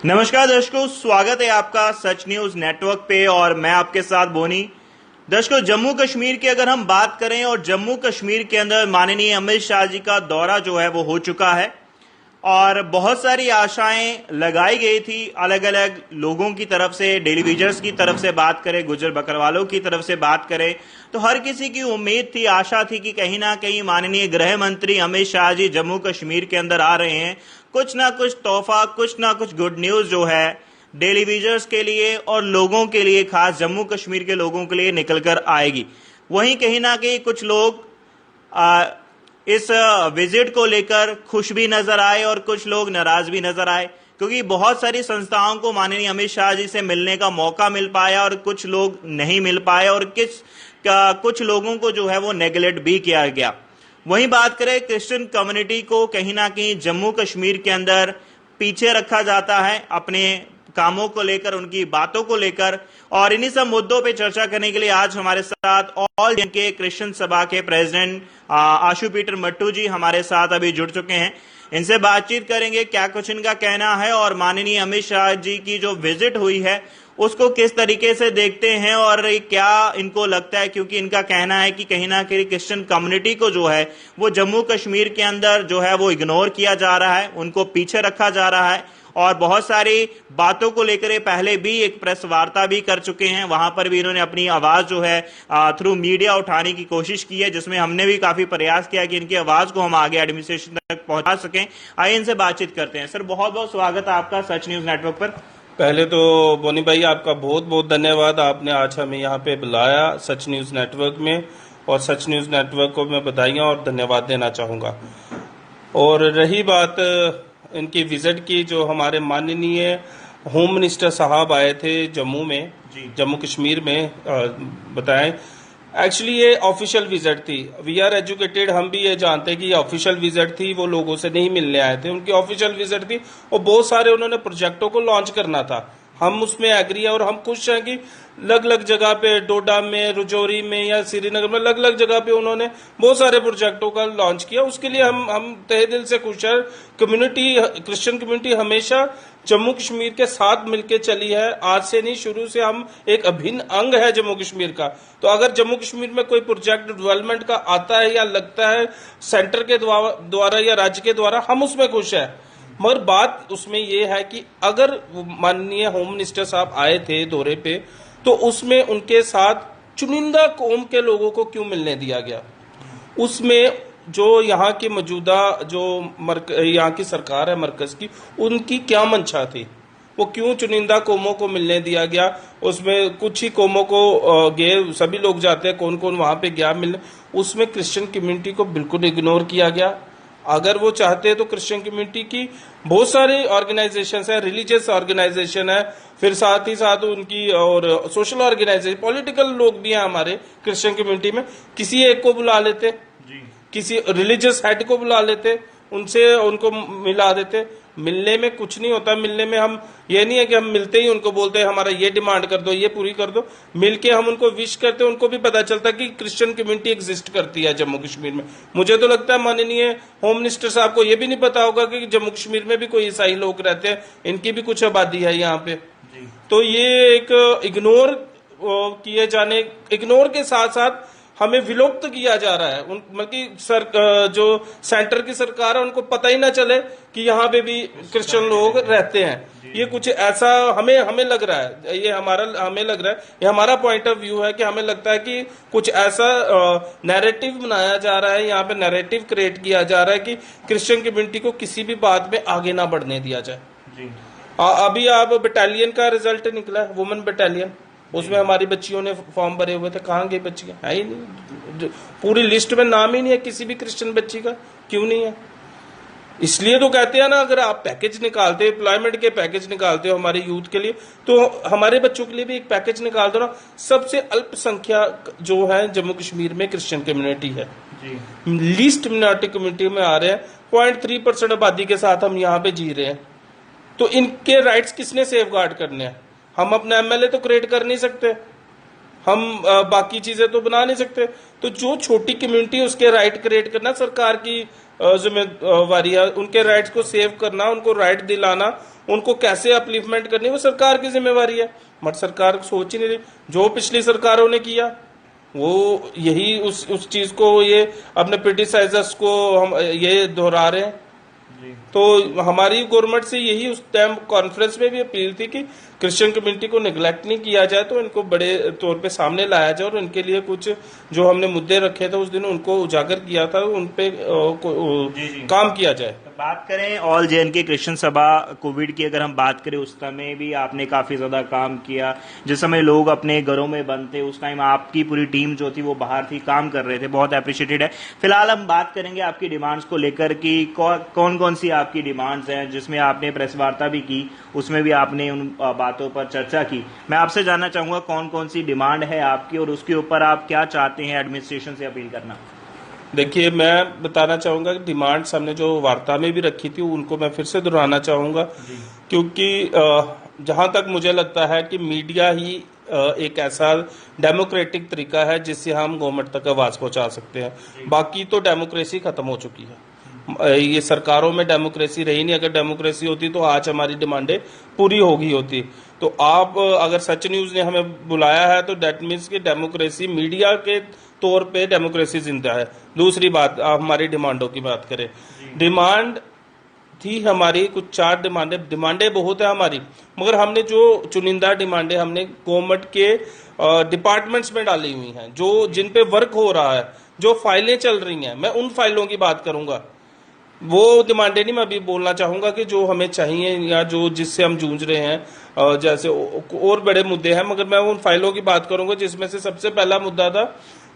नमस्कार दर्शकों, स्वागत है आपका सच न्यूज नेटवर्क पे और मैं आपके साथ बोनी। दर्शकों, जम्मू कश्मीर की अगर हम बात करें और जम्मू कश्मीर के अंदर माननीय अमित शाह जी का दौरा जो है वो हो चुका है और बहुत सारी आशाएं लगाई गई थी अलग अलग लोगों की तरफ से। डेलीविजर्स की तरफ से बात करें, गुजर बकरवालों की तरफ से बात करें तो हर किसी की उम्मीद थी, आशा थी कि कहीं ना कहीं माननीय गृह मंत्री अमित शाह जी जम्मू कश्मीर के अंदर आ रहे हैं, कुछ ना कुछ तोहफा, कुछ ना कुछ गुड न्यूज जो है डेलीविजर्स के लिए और लोगों के लिए, खास जम्मू कश्मीर के लोगों के लिए निकल कर आएगी। वहीं कहीं ना कहीं कुछ लोग इस विजिट को लेकर खुश भी नजर आए और कुछ लोग नाराज भी नजर आए, क्योंकि बहुत सारी संस्थाओं को माननीय अमित शाह जी से मिलने का मौका मिल पाया और कुछ लोग नहीं मिल पाए और कुछ लोगों को जो है वो नेगलेक्ट भी किया गया। वहीं बात करें क्रिश्चियन कम्युनिटी को, कहीं ना कहीं जम्मू कश्मीर के अंदर पीछे रखा जाता है अपने कामों को लेकर, उनकी बातों को लेकर। और इन्हीं सब मुद्दों पे चर्चा करने के लिए आज हमारे साथ ऑल इंडिया के क्रिश्चियन सभा के प्रेसिडेंट आशु पीटर मट्टू जी हमारे साथ अभी जुड़ चुके हैं। इनसे बातचीत करेंगे, क्या कुछ इनका कहना है और माननीय अमित शाह जी की जो विजिट हुई है उसको किस तरीके से देखते हैं और क्या इनको लगता है, क्योंकि इनका कहना है कि कहीं ना कहीं क्रिश्चियन कम्युनिटी को जो है वो जम्मू कश्मीर के अंदर जो है वो इग्नोर किया जा रहा है, उनको पीछे रखा जा रहा है। और बहुत सारी बातों को लेकर पहले भी एक प्रेस वार्ता भी कर चुके हैं, वहां पर भी इन्होंने अपनी आवाज जो है थ्रू मीडिया उठाने की कोशिश की है, जिसमें हमने भी काफी प्रयास किया कि इनकी आवाज को हम आगे एडमिनिस्ट्रेशन तक पहुंचा सकें। आइए इनसे बातचीत करते हैं। सर, बहुत बहुत स्वागत है आपका सच न्यूज नेटवर्क पर। पहले तो बोनी भाई आपका बहुत बहुत धन्यवाद, आपने आज हमें यहाँ पे बुलाया सच न्यूज नेटवर्क में, और सच न्यूज नेटवर्क को मैं बधाइयाँ और धन्यवाद देना चाहूँगा। और रही बात इनकी विजिट की, जो हमारे माननीय होम मिनिस्टर साहब आए थे जम्मू में, जम्मू कश्मीर में, बताएं एक्चुअली ये ऑफिशियल विजिट थी। वी आर एजुकेटेड, हम भी ये जानते हैं कि ये ऑफिशियल विजिट थी, वो लोगों से नहीं मिलने आए थे, उनकी ऑफिशियल विजिट थी और बहुत सारे उन्होंने प्रोजेक्टों को लॉन्च करना था। हम उसमें एग्री है और हम खुश हैं कि अलग अलग जगह पे, डोडा में, रजौरी में या श्रीनगर में, अलग अलग जगह पे उन्होंने बहुत सारे प्रोजेक्टों का लॉन्च किया। उसके लिए हम तहे दिल से खुश है। क्रिश्चियन कम्युनिटी हमेशा जम्मू कश्मीर के साथ मिलकर चली है, आज से नहीं, शुरू से हम एक अभिन्न अंग है जम्मू कश्मीर का। तो अगर जम्मू कश्मीर में कोई प्रोजेक्ट डेवलपमेंट का आता है या लगता है सेंटर के द्वारा या राज्य के द्वारा, हम उसमें खुश है। मगर बात उसमें यह है कि अगर माननीय होम मिनिस्टर साहब आए थे दौरे पे, तो उसमें उनके साथ चुनिंदा कौम के लोगों को क्यों मिलने दिया गया? उसमें जो यहाँ की मौजूदा जो यहाँ की सरकार है मरकज की, उनकी क्या मंशा थी? वो क्यों चुनिंदा कौमों को मिलने दिया गया? उसमें कुछ ही कौमों को गए, सभी लोग जाते हैं, कौन कौन वहां पे गया मिलने, उसमें क्रिश्चियन कम्युनिटी को बिल्कुल इग्नोर किया गया। अगर वो चाहते हैं तो क्रिश्चियन कम्युनिटी की बहुत सारी ऑर्गेनाइजेशन है, रिलीजियस ऑर्गेनाइजेशन है, फिर साथ ही साथ उनकी और सोशल ऑर्गेनाइजेशन, पॉलिटिकल लोग भी हैं हमारे क्रिश्चियन कम्युनिटी में। किसी एक को बुला लेते, किसी रिलीजियस हेड को बुला लेते, उनसे उनको मिला देते। मिलने में कुछ नहीं होता। मिलने में हम ये नहीं है कि हम मिलते ही उनको बोलते हैं हमारा ये डिमांड कर दो, ये पूरी कर दो। मिलके हम उनको विश करते हैं, उनको भी पता चलता है कि क्रिश्चियन कम्युनिटी एग्जिस्ट करती है जम्मू कश्मीर में। मुझे तो लगता है माननीय होम मिनिस्टर साहब को ये भी नहीं पता होगा कि जम्मू कश्मीर में भी कोई ईसाई लोग रहते हैं, इनकी भी कुछ आबादी है यहाँ पे। तो ये एक इग्नोर किए जाने, इग्नोर के साथ साथ हमें विलुप्त किया जा रहा है। बल्कि जो सेंटर की सरकार है उनको पता ही ना चले कि यहाँ पे भी क्रिश्चियन लोग रहते हैं। ये कुछ ऐसा हमें लग रहा है, ये हमें लग रहा है, ये हमारा पॉइंट ऑफ व्यू है कि हमें लगता है कि कुछ ऐसा नैरेटिव बनाया जा रहा है, यहाँ पे नैरेटिव क्रिएट किया जा रहा है कि क्रिश्चियन कम्युनिटी को किसी भी बात में आगे ना बढ़ने दिया जाए। अभी आप बटालियन का रिजल्ट निकला है, वुमेन बटालियन, उसमें हमारी बच्चियों ने फॉर्म भरे हुए थे, कहाँ गई बच्चियां? है ही नहीं, पूरी लिस्ट में नाम ही नहीं है किसी भी क्रिश्चियन बच्ची का। क्यों नहीं है? इसलिए तो कहते हैं ना, अगर आप पैकेज निकालते, एम्प्लॉयमेंट के पैकेज निकालते हो हमारे यूथ के लिए, तो हमारे बच्चों के लिए भी एक पैकेज निकाल दो ना। सबसे अल्पसंख्यक जो है जम्मू कश्मीर में क्रिश्चियन कम्युनिटी है, लीस्ट मिनॉरिटी कम्युनिटी में आ रहे हैं। 0.3% आबादी के साथ हम यहाँ पे जी रहे हैं। तो इनके राइट्स किसने सेफ गार्ड करने हैं? हम अपना एमएलए तो क्रिएट कर नहीं सकते, हम बाकी चीजें तो बना नहीं सकते। तो जो छोटी कम्युनिटी उसके राइट क्रिएट करना सरकार की जिम्मेवारी है। उनके राइट्स को सेव करना, उनको राइट दिलाना, उनको कैसे अपलिफ्टमेंट करनी, वो सरकार की जिम्मेवारी है। मगर सरकार सोच ही नहीं रही। जो पिछली सरकारों ने किया वो यही उस चीज को ये अपने क्रिटिसाइजर्स को हम ये दोहरा रहे हैं। तो हमारी गवर्नमेंट से यही उस टाइम कॉन्फ्रेंस में भी अपील थी कि क्रिश्चियन कम्युनिटी को निगलेक्ट नहीं किया जाए, तो इनको बड़े तौर पे सामने लाया जाए और इनके लिए कुछ जो हमने मुद्दे रखे थे उस दिन उनको उजागर किया था, उन पे काम किया जाए। बात करें ऑल जे.एन.के क्रिश्चियन सभा कोविड की, अगर हम बात करें उस समय भी आपने काफी ज्यादा काम किया। जिस समय लोग अपने घरों में बंद थे उस टाइम आपकी पूरी टीम जो थी वो बाहर थी, काम कर रहे थे, बहुत अप्रिशिएटेड है। फिलहाल हम बात करेंगे आपकी डिमांड्स को लेकर कि कौन कौन सी आपकी डिमांड्स हैं, जिसमें आपने प्रेस वार्ता भी की, उसमें भी आपने उन बातों पर चर्चा की। मैं आपसे जानना चाहूंगा कौन कौन सी डिमांड है आपकी और उसके ऊपर आप क्या चाहते हैं एडमिनिस्ट्रेशन से अपील करना। देखिए, मैं बताना चाहूंगा कि डिमांड्स हमने जो वार्ता में भी रखी थी उनको मैं फिर से दोहराना चाहूंगा, क्योंकि जहां तक मुझे लगता है कि मीडिया ही एक ऐसा डेमोक्रेटिक तरीका है जिससे हम गवर्नमेंट तक आवाज पहुंचा सकते हैं। बाकी तो डेमोक्रेसी खत्म हो चुकी है। ये सरकारों में डेमोक्रेसी रही नहीं। अगर डेमोक्रेसी होती तो आज हमारी डिमांडें पूरी होगी होती। तो आप अगर सच न्यूज ने हमें बुलाया है तो दैट मीन्स कि डेमोक्रेसी, मीडिया के तौर पे डेमोक्रेसी जिंदा है। दूसरी बात, आप हमारी डिमांडों की बात करें, डिमांड थी हमारी कुछ 4 डिमांडें बहुत है हमारी, मगर हमने जो चुनिंदा डिमांडें हमने गवर्नमेंट के डिपार्टमेंट्स में डाली हुई हैं, जो जिन पे वर्क हो रहा है, जो फाइलें चल रही हैं, मैं उन फाइलों की बात करूंगा। वो डिमांडें नहीं, मैं अभी बोलना चाहूंगा कि जो हमें चाहिए या जो जिससे हम जूझ रहे हैं, जैसे और बड़े मुद्दे हैं, मगर मैं उन फाइलों की बात करूंगा जिसमें से सबसे पहला मुद्दा था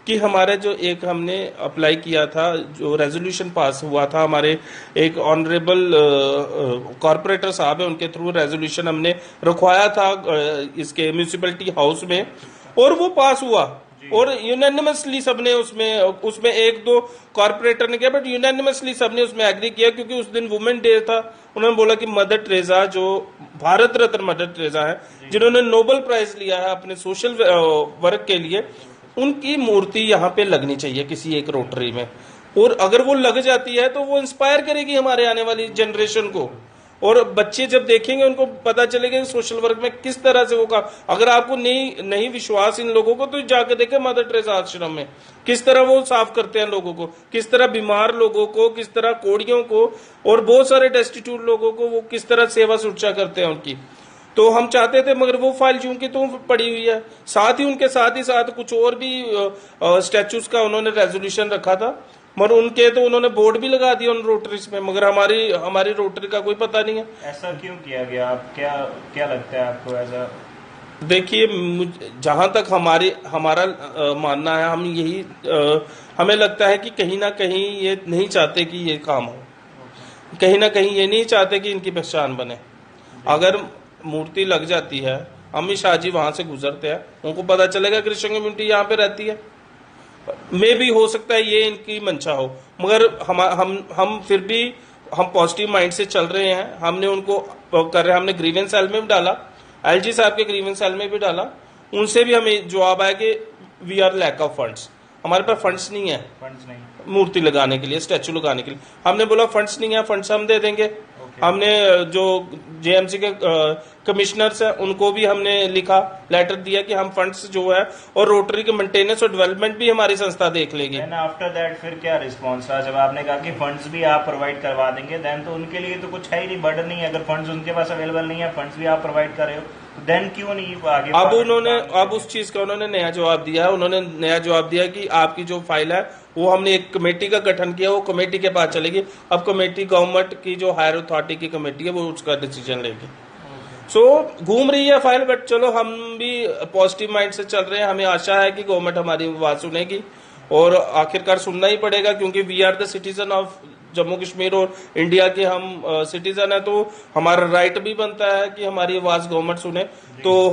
कि हमारे जो एक हमने अप्लाई किया था, जो रेजोल्यूशन पास हुआ था, हमारे एक ऑनरेबल कॉर्पोरेटर साहब है, उनके थ्रू रेजोल्यूशन हमने रखवाया था इसके म्यूनिसिपैलिटी हाउस में, और वो पास हुआ और यूनानिमसली सबने उसमें 1-2 कॉर्पोरेटर ने किया, बट यूनानिमसली सबने उसमें एग्री किया, क्योंकि उस दिन वुमेन डे था। उन्होंने बोला कि मदर टेरेसा, जो भारत रत्न मदर टेरेसा है, जिन्होंने नोबेल प्राइज लिया है अपने सोशल वर्क के लिए, उनकी मूर्ति यहाँ पे लगनी चाहिए किसी एक रोटरी में। और अगर वो लग जाती है तो वो इंस्पायर करेगी हमारे आने वाली जनरेशन को, और बच्चे जब देखेंगे उनको पता चलेगा कि सोशल वर्क में किस तरह से वो काम। अगर आपको नहीं विश्वास इन लोगों को, तो जाकर देखें मदर टेरेसा आश्रम में किस तरह वो साफ करते हैं लोगों को, किस तरह बीमार लोगों को, किस तरह कोड़ियों को और बहुत सारे डेस्टिट्यूट लोगों को वो किस तरह सेवा सुरक्षा करते हैं उनकी। तो हम चाहते थे, मगर वो फाइल चूंकि तो पड़ी हुई है। साथ ही उनके साथ कुछ और भी स्टैचूज का उन्होंने रेजोल्यूशन रखा था, मगर उनके तो उन्होंने बोर्ड भी लगा दिया उन रोटरीज में, मगर हमारी रोटरी का कोई पता नहीं है। ऐसा क्यों किया गया? आप क्या लगता है आपको ऐसा? देखिए, जहां तक हमारा मानना है, हम यही हमें लगता है कि कहीं ना कहीं ये नहीं चाहते कि ये काम हो, कहीं ना कहीं ये नहीं चाहते कि इनकी पहचान बने। अगर मूर्ति लग जाती है, अमित शाह जी वहां से गुजरते हैं, उनको पता चलेगा क्रिश्चियन कम्युनिटी यहाँ पे रहती है, मे भी हो सकता है ये इनकी मंशा हो, मगर हम फिर भी हम पॉजिटिव माइंड से चल रहे हैं। हमने उनको कर रहे हैं, हमने ग्रीवेंस सेल में भी डाला, एलजी साहब के ग्रीवेंस सेल में भी डाला, उनसे भी हमें जवाब आया कि we are lack of funds, हमारे पास फंड्स नहीं है मूर्ति लगाने के लिए, स्टैचू लगाने के लिए। हमने बोला फंड्स नहीं है, फंड्स हम दे देंगे। हमने जो जेएमसी के कमिश्नर्स हैं उनको भी हमने लिखा, लेटर दिया कि हम फंड्स जो है और रोटरी के मेंटेनेंस और डेवलपमेंट भी हमारी संस्था देख लेगी। आफ्टर दैट फिर क्या रिस्पॉन्स रहा? जब आपने कहा कि फंड्स भी आप प्रोवाइड करवा देंगे, देन तो उनके लिए तो कुछ है ही नहीं, बर्डन नहीं है। अगर फंड्स उनके पास अवेलेबल नहीं है, फंड्स भी आप प्रोवाइड कर रहे हो, तो देन क्यों नहीं आगे? अब उस चीज का उन्होंने नया जवाब दिया है। उन्होंने नया जवाब दिया कि आपकी जो फाइल है वो हमने एक कमेटी का गठन किया, वो कमेटी के पास चलेगी। अब कमेटी गवर्नमेंट की जो हायर अथॉरिटी की कमेटी है वो उसका डिसीजन लेगी। सो घूम रही है फाइल, बट चलो हम भी पॉजिटिव माइंड से चल रहे हैं। हमें आशा है कि गवर्नमेंट हमारी बात सुनेगी और आखिरकार सुनना ही पड़ेगा, क्योंकि we are the citizen of Jammu Kashmir और इंडिया के हम सिटीजन है, तो हमारा राइट भी बनता है कि हमारी आवाज गवर्नमेंट सुने। तो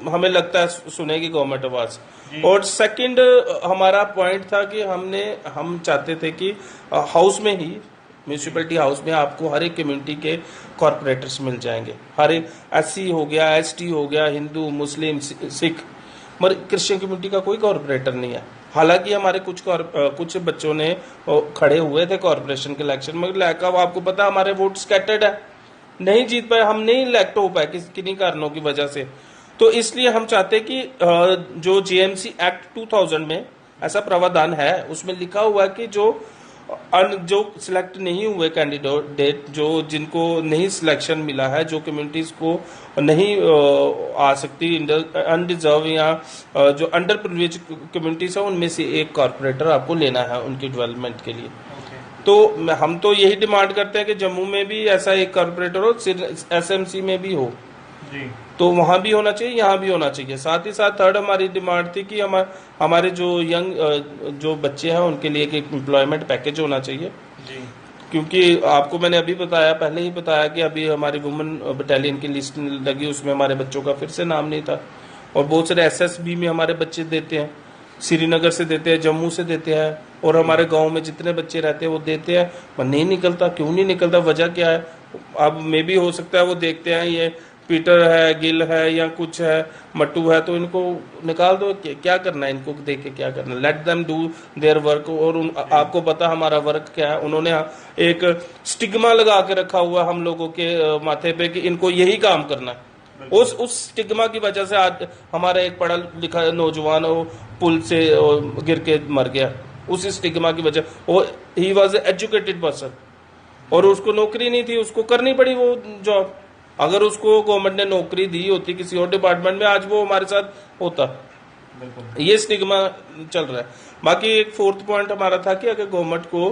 हमें लगता है सुनेगी गवर्नमेंट आवाज। और सेकंड हमारा पॉइंट था कि हम चाहते थे कि हाउस में ही, म्यूनिसिपैलिटी हाउस में आपको हर एक कम्युनिटी के कॉर्पोरेटर्स मिल जाएंगे। हर एक एससी हो गया, एसटी हो गया, हिंदू, मुस्लिम, सिख, मगर क्रिश्चियन कम्युनिटी का कोई कॉर्पोरेटर नहीं है। हालांकि हमारे कुछ बच्चों ने खड़े हुए थे कॉरपोरेशन के इलेक्शन में, लैक ऑफ, आपको पता हमारे वोट स्कैटर्ड है, नहीं जीत पाए, हम नहीं इलेक्ट हो पाए किन्हीं कारणों की वजह से। तो इसलिए हम चाहते हैं कि जो जीएमसी एक्ट 2000 में ऐसा प्रावधान है, उसमें लिखा हुआ है कि जो सिलेक्ट नहीं हुए कैंडिडेट, जो जिनको नहीं सिलेक्शन मिला है, जो कम्युनिटीज को नहीं आ सकती, अनडिजर्व या जो अंडर प्रिविलेज कम्युनिटीज है, उनमें से एक कॉर्पोरेटर आपको लेना है उनकी डेवलपमेंट के लिए। तो हम तो यही डिमांड करते हैं कि जम्मू में भी ऐसा एक कॉर्पोरेटर हो, एसएमसी में भी हो जी। तो वहां भी होना चाहिए, यहाँ भी होना चाहिए। साथ ही साथ थर्ड हमारी डिमांड थी कि हमारे जो यंग जो बच्चे हैं उनके लिए एक एम्प्लॉयमेंट पैकेज होना चाहिए जी। क्योंकि आपको मैंने अभी बताया, पहले ही बताया कि अभी हमारी वुमेन बटालियन की लिस्ट लगी, उसमें हमारे बच्चों का फिर से नाम नहीं था। और बहुत सारे एसएसबी में हमारे बच्चे देते हैं, श्रीनगर से देते हैं, जम्मू से देते हैं, और हमारे गांव में जितने बच्चे रहते हैं वो देते हैं, पर नहीं निकलता। क्यों नहीं निकलता, वजह क्या है? अब मे भी हो सकता है वो देखते हैं ये पीटर है, गिल है, या कुछ है, मट्टू है, तो इनको निकाल दो। क्या करना है इनको देख के, क्या करना? Let them do their work. और आपको पता हमारा वर्क क्या है, उन्होंने एक स्टिग्मा लगा के रखा हुआ हम लोगों के माथे पे कि इनको यही काम करना है। उस स्टिग्मा की वजह से आज हमारा एक पढ़ा लिखा नौजवान पुल से गिर के मर गया, उस स्टिग्मा की वजह। ही वॉज एजुकेटेड पर्सन और उसको नौकरी नहीं थी, उसको करनी पड़ी वो जॉब। अगर उसको गवर्नमेंट ने नौकरी दी होती किसी और डिपार्टमेंट में, आज वो हमारे साथ होता। ये स्टिग्मा चल रहा है। बाकी एक फोर्थ पॉइंट हमारा था कि अगर गवर्नमेंट को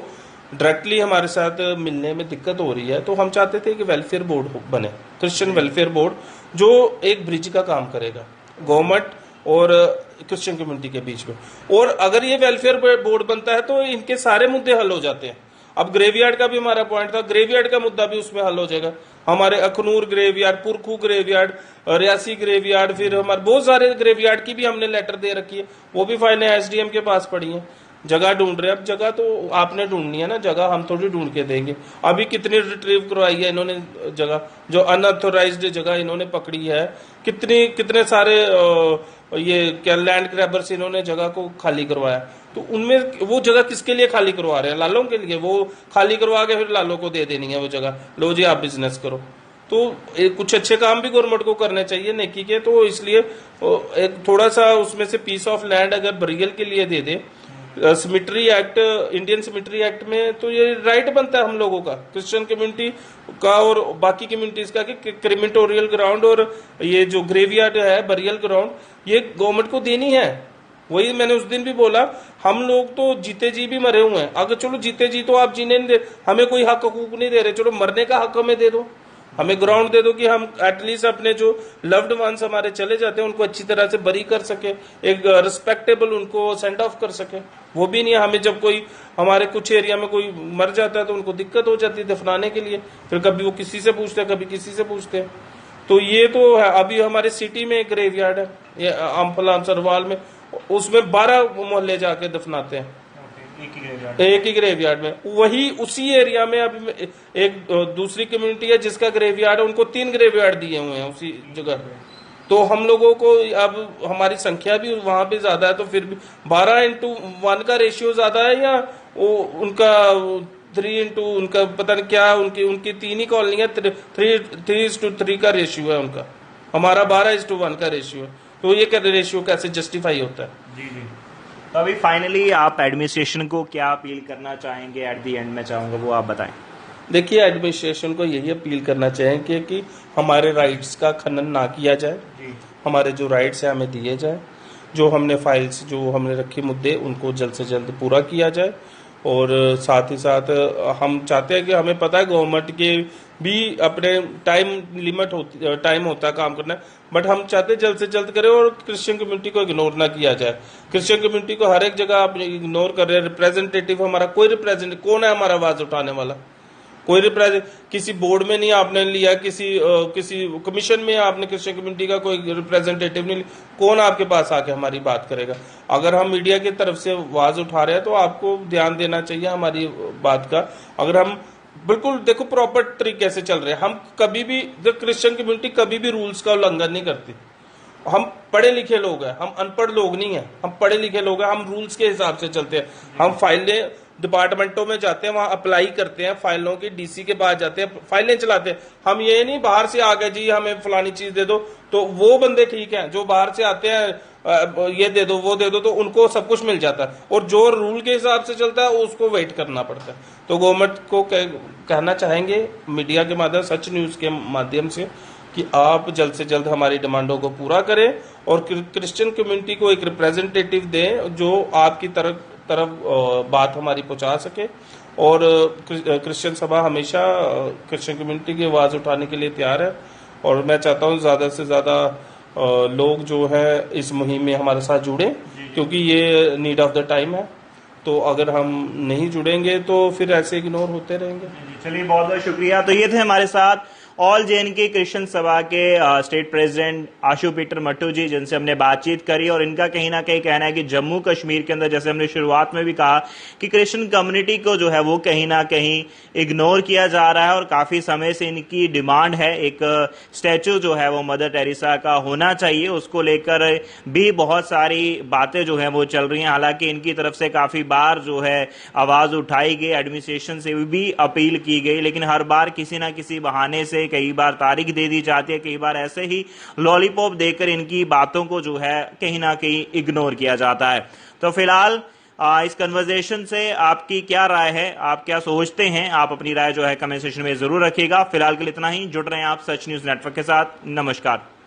डायरेक्टली हमारे साथ मिलने में दिक्कत हो रही है, तो हम चाहते थे कि वेलफेयर बोर्ड बने, क्रिश्चियन वेलफेयर बोर्ड, जो एक ब्रिज का काम करेगा गवर्नमेंट और क्रिश्चियन कम्युनिटी के बीच में। और अगर ये वेलफेयर बोर्ड बनता है तो इनके सारे मुद्दे हल हो जाते हैं। अब ग्रेवयार्ड का भी हमारा पॉइंट था, ग्रेवयार्ड का मुद्दा भी उसमें हल हो जाएगा। हमारे Akhnoor graveyard, Purkhoo graveyard, Reasi graveyard, फिर हमारे बहुत सारे ग्रेवयार्ड की भी हमने लेटर दे रखी है, वो भी फाइलें एसडीएम के पास पड़ी हैं। जगह ढूंढ रहे हैं, अब जगह तो आपने ढूंढनी है ना, जगह हम थोड़ी ढूंढ के देंगे। अभी कितनी रिट्रीव करवाई है इन्होंने जगह, जो अनऑथोराइज्ड जगह इन्होंने पकड़ी है, कितने सारे ये क्या लैंड ग्रैबर्स इन्होंने जगह को खाली करवाया। तो उनमें वो जगह किसके लिए खाली करवा रहे हैं? लालों के लिए। वो खाली करवा के फिर लालों को दे देनी है वो जगह, लो जी आप बिजनेस करो। तो कुछ अच्छे काम भी गवर्नमेंट को करने चाहिए नेकी के, तो इसलिए एक थोड़ा सा उसमें से पीस ऑफ लैंड अगर बरियल के लिए दे दे। Cemetery act, Indian cemetery act में तो ये राइट बनता है हम लोगों का, क्रिश्चियन कम्युनिटी का और बाकी कम्युनिटीज का, कि क्रिमेटोरियल ग्राउंड और ये जो ग्रेवयार्ड है बरियल ग्राउंड, ये गवर्नमेंट को देनी है। वही मैंने उस दिन भी बोला, हम लोग तो जीते जी भी मरे हुए हैं। अगर चलो जीते जी तो आप जीने नहीं दे, हमें कोई हक हकूक नहीं दे रहे, चलो मरने का हक हमें दे दो, हमें ग्राउंड दे दो कि हम एटलीस्ट अपने जो लव्ड वंस हमारे चले जाते हैं उनको अच्छी तरह से बरी कर सके, एक रिस्पेक्टेबल उनको सेंड ऑफ कर सके। वो भी नहीं, हमें जब कोई हमारे कुछ एरिया में कोई मर जाता है तो उनको दिक्कत हो जाती है दफनाने के लिए, फिर कभी वो किसी से पूछते हैं, कभी किसी से पूछते हैं। तो ये तो है। अभी हमारे सिटी में एक ग्रेवयार्ड है, ये अम्फला सरवाल में, उसमें 12 मोहल्ले जाके दफनाते हैं एक ही ग्रेवयार्ड में। वही उसी एरिया में अभी एक दूसरी कम्युनिटी है जिसका ग्रेवयार्ड है, उनको 3 ग्रेवयार्ड दिए हुए हैं उसी जगह। तो हम लोगों को अब हमारी संख्या भी वहां पे ज्यादा है, तो फिर भी 12:1 का रेशियो ज्यादा है, या वो उनका 3 उनका पता नहीं क्या, उनकी 3 ही कॉलोनी है, 3:3 का रेशियो है उनका, हमारा 12:1 का रेशियो है। तो ये रेशियो कैसे जस्टिफाई होता है? जी जी। तो अभी फाइनली आप एडमिनिस्ट्रेशन को क्या अपील करना चाहेंगे एट दी एंड में, चाहूंगा वो आप बताएं। देखिए, एडमिनिस्ट्रेशन को यही अपील करना चाहेंगे कि हमारे राइट्स का खनन ना किया जाए, हमारे जो राइट्स है हमें दिए जाए, जो हमने फाइल्स जो हमने रखी मुद्दे उनको जल्द से जल्द पूरा किया जाए। और साथ ही साथ हम चाहते हैं कि हमें पता है गवर्नमेंट के भी अपने टाइम होता है काम करना, बट हम चाहते हैं जल्द से जल्द करें और क्रिश्चियन कम्युनिटी को इग्नोर ना किया जाए। क्रिश्चियन कम्युनिटी को हर एक जगह आप इग्नोर कर रहे हैं। रिप्रेजेंटेटिव हमारा कोई कौन है हमारा आवाज उठाने वाला? कोई किसी बोर्ड में नहीं आपने लिया, किसी कमीशन में आपने क्रिश्चियन कम्युनिटी का कोई रिप्रेजेंटेटिव नहीं लिया। कौन आपके पास आके हमारी बात करेगा? अगर हम मीडिया की तरफ से आवाज उठा रहे हैं तो आपको ध्यान देना चाहिए हमारी बात का। अगर हम बिल्कुल देखो प्रॉपर तरीके से चल रहे हैं, हम कभी भी क्रिश्चियन कम्युनिटी कभी भी रूल्स का उल्लंघन नहीं करती। हम पढ़े लिखे लोग हैं, हम अनपढ़ लोग नहीं हैं, हम पढ़े लिखे लोग हैं, हम रूल्स के हिसाब से चलते हैं। हम फाइलें डिपार्टमेंटों में जाते हैं, वहां अप्लाई करते हैं, फाइलों की डीसी के पास जाते हैं, फाइलें चलाते हैं। हम ये नहीं बाहर से आ गए जी हमें फलानी चीज दे दो, तो वो बंदे ठीक हैं। जो बाहर से आते हैं ये दे दो वो दे दो, तो उनको सब कुछ मिल जाता है, और जो रूल के हिसाब से चलता है उसको वेट करना पड़ता है। तो गवर्नमेंट को कहना चाहेंगे मीडिया के माध्यम, सच न्यूज के माध्यम से, कि आप जल्द से जल्द हमारी डिमांडों को पूरा करें और क्रिश्चियन कम्युनिटी को एक रिप्रेजेंटेटिव दें जो आपकी तरफ बात हमारी पहुंचा सके। और क्रिश्चियन सभा हमेशा क्रिश्चियन कम्युनिटी की आवाज़ उठाने के लिए तैयार है, और मैं चाहता हूं ज़्यादा से ज़्यादा लोग जो है इस मुहिम में हमारे साथ जुड़े, क्योंकि ये नीड ऑफ द टाइम है। तो अगर हम नहीं जुड़ेंगे तो फिर ऐसे इग्नोर होते रहेंगे। चलिए, बहुत बहुत शुक्रिया। तो ये थे हमारे साथ ऑल जे.एन.के क्रिश्चियन सभा के स्टेट प्रेसिडेंट आशु पीटर मट्टू जी, जिनसे हमने बातचीत करी। और इनका कहीं ना कहीं कहना है कि जम्मू कश्मीर के अंदर, जैसे हमने शुरुआत में भी कहा, कि क्रिश्चियन कम्युनिटी को जो है वो कहीं ना कहीं इग्नोर किया जा रहा है, और काफी समय से इनकी डिमांड है एक स्टैचू जो है वो मदर टेरेसा का होना चाहिए। उसको लेकर भी बहुत सारी बातें जो है वो चल रही हैं। हालांकि इनकी तरफ से काफी बार जो है आवाज उठाई गई, एडमिनिस्ट्रेशन से भी अपील की गई, लेकिन हर बार किसी ना किसी बहाने से, कई बार तारीख दे दी जाती है, कई बार ऐसे ही लॉलीपॉप देकर इनकी बातों को जो है कहीं ना कहीं इग्नोर किया जाता है। तो फिलहाल इस कन्वर्सेशन से आपकी क्या राय है, आप क्या सोचते हैं? आप अपनी राय जो है कमेंट सेक्शन में जरूर रखिएगा। फिलहाल के लिए इतना ही। जुड़ रहे हैं आप सच न्यूज नेटवर्क के साथ। नमस्कार।